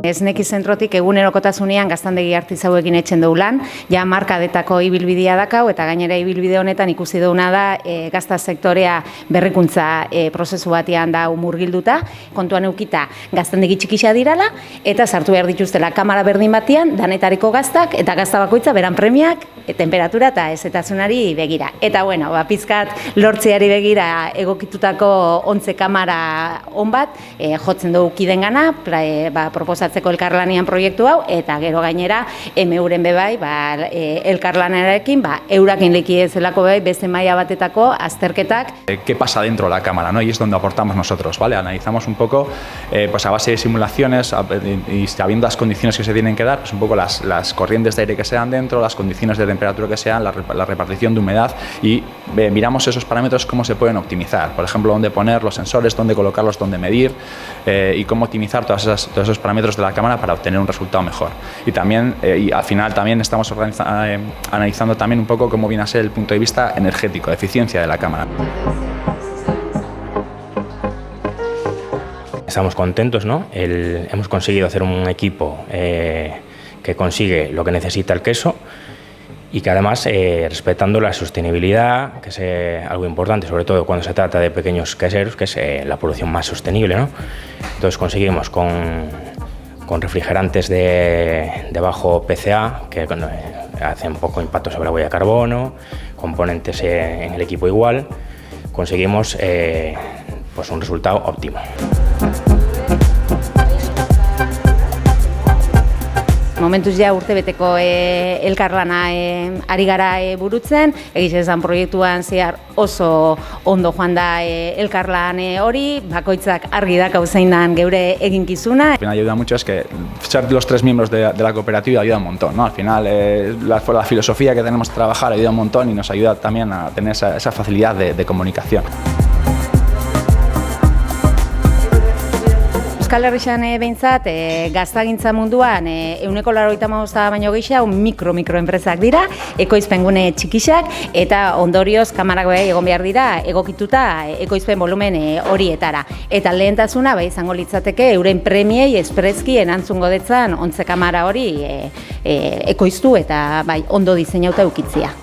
Esneki zentrotik egunerokotasunean gaztandegi artizauekin etxen dugu lan, ja markadetako ibilbidea dakau, eta gainera ibilbide honetan ikusi duguna da gazta sektorea berrikuntza prozesu batean da murgilduta, kontuan eukita gaztandegi txikisa dirala, eta sartu behar dituztela kamara berdin batean, danetariko gaztak, eta gazta bakoitza beran premiak, temperatura eta ezetasunari begira. Eta bueno, pizkat lortzeari begira egokitutako 11 kamara on bat, jotzen dugu kidengana, proposatzeko elkarlanean proiektu hau, eta gero gainera euren bebai elkarlanarekin eurakin lekiezelako beste maila batetako azterketak. ¿Qué pasa dentro de la cámara? ¿No? Y es donde aportamos nosotros, ¿vale? Analizamos un poco pues a base de simulaciones y sabiendo las condiciones que se tienen que dar, pues un poco las corrientes de aire que se dan dentro, las condiciones de temperatura que sean, la repartición de humedad, y miramos esos parámetros cómo se pueden optimizar. Por ejemplo, dónde poner los sensores, dónde colocarlos, dónde medir y cómo optimizar todos esos parámetros de la cámara para obtener un resultado mejor. Y también, y al final también estamos analizando también un poco cómo viene a ser el punto de vista energético, de eficiencia de la cámara. Estamos contentos, ¿no? Hemos conseguido hacer un equipo que consigue lo que necesita el queso y que además respetando la sostenibilidad, que es algo importante, sobre todo cuando se trata de pequeños queseros, que es la producción más sostenible, ¿no? Entonces conseguimos con refrigerantes de bajo PCA, que hacen poco impacto sobre la huella de carbono, componentes en el equipo igual, conseguimos pues un resultado óptimo. Momentuz ja urtebeteko elkarlana ari gara burutzen, egiz esan proiektuan zehar oso ondo joan da elkarlan hori, bakoitzak argi dakau zein dan geure eginkizuna. Al final ayuda mucho es que ser los 3 miembros de la cooperativa ayuda un montón, ¿no? Al final la filosofía que tenemos de trabajar ayuda un montón y nos ayuda también a tener esa facilidad de comunicación. Euskal Herrian behintzat, gaztagintza munduan 95% baino gehiago mikroenpresak dira, ekoizpengune txikisak, eta ondorioz kamarak egon behar dira egokituta ekoizpen volumen horietara. Eta lehentasuna izango litzateke euren premiei esprezki erantzungo detzan 11 kamara hori ekoiztu eta ondo diseinauta eukitzia.